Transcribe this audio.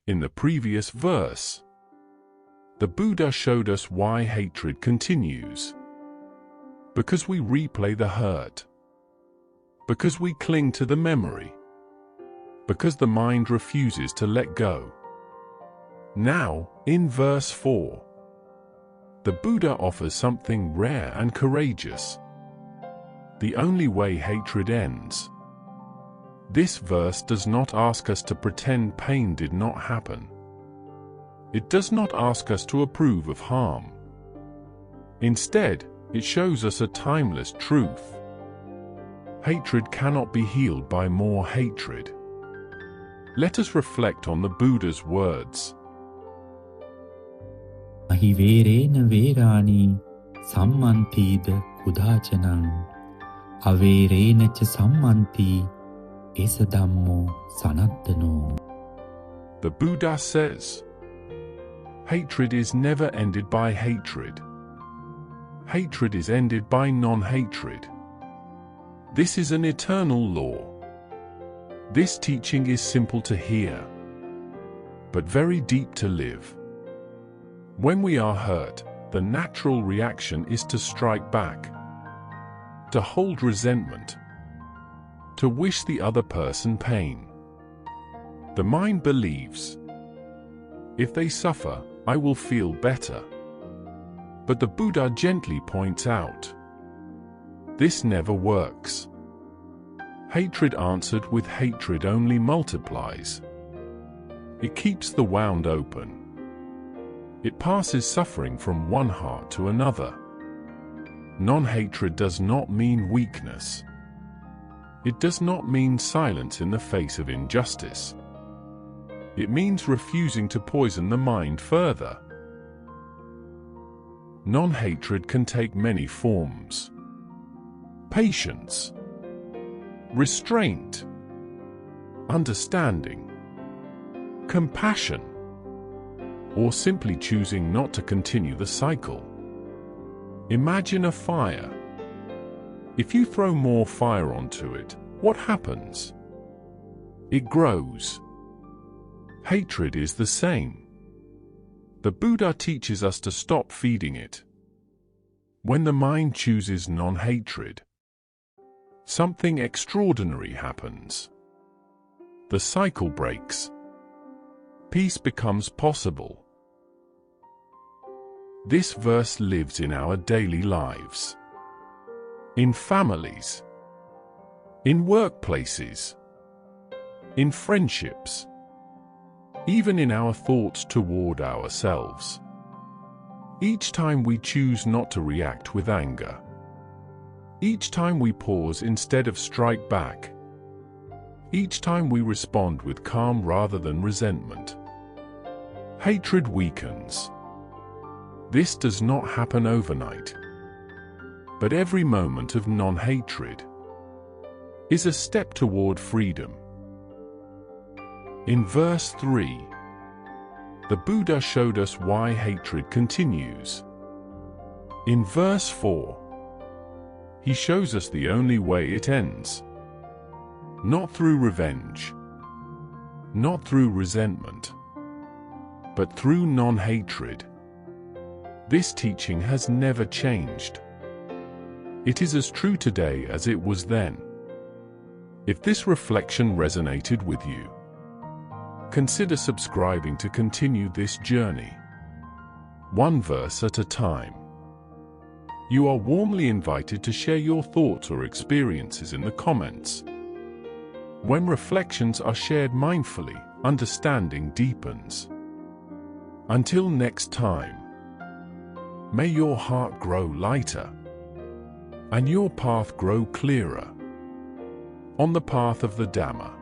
In the previous verse, the Buddha showed us why hatred continues. Because we replay the hurt. Because we cling to the memory. Because the mind refuses to let go. Now, in verse 4, the Buddha offers something rare and courageous. The only way hatred ends. This verse does not ask us to pretend pain did not happen. It does not ask us to approve of harm. Instead, it shows us a timeless truth. Hatred cannot be healed by more hatred. Let us reflect on the Buddha's words. Ahiverena verani sammantida kudachanam averena cha sammanti esa dhammo sanattano. The Buddha says, hatred is never ended by hatred. Hatred is ended by non-hatred. This is an eternal law. This teaching is simple to hear, but very deep to live. When we are hurt, the natural reaction is to strike back, to hold resentment, to wish the other person pain. The mind believes, if they suffer, I will feel better. But the Buddha gently points out, this never works. Hatred answered with hatred only multiplies. It keeps the wound open. It passes suffering from one heart to another. Non-hatred does not mean weakness. It does not mean silence in the face of injustice. It means refusing to poison the mind further. Non-hatred can take many forms. Patience, restraint, understanding, compassion, or simply choosing not to continue the cycle. Imagine a fire. If you throw more fire onto it, what happens? It grows. Hatred is the same. The Buddha teaches us to stop feeding it. When the mind chooses non-hatred, something extraordinary happens. The cycle breaks. Peace becomes possible. This verse lives in our daily lives. In families. In workplaces. In friendships. Even in our thoughts toward ourselves. Each time we choose not to react with anger. Each time we pause instead of strike back. Each time we respond with calm rather than resentment. Hatred weakens. This does not happen overnight. But every moment of non-hatred is a step toward freedom. In verse 3, the Buddha showed us why hatred continues. In verse 4, he shows us the only way it ends. Not through revenge, not through resentment, but through non-hatred. This teaching has never changed. It is as true today as it was then. If this reflection resonated with you, consider subscribing to continue this journey, one verse at a time. You are warmly invited to share your thoughts or experiences in the comments. When reflections are shared mindfully, understanding deepens. Until next time, may your heart grow lighter and your path grow clearer on the path of the Dhamma.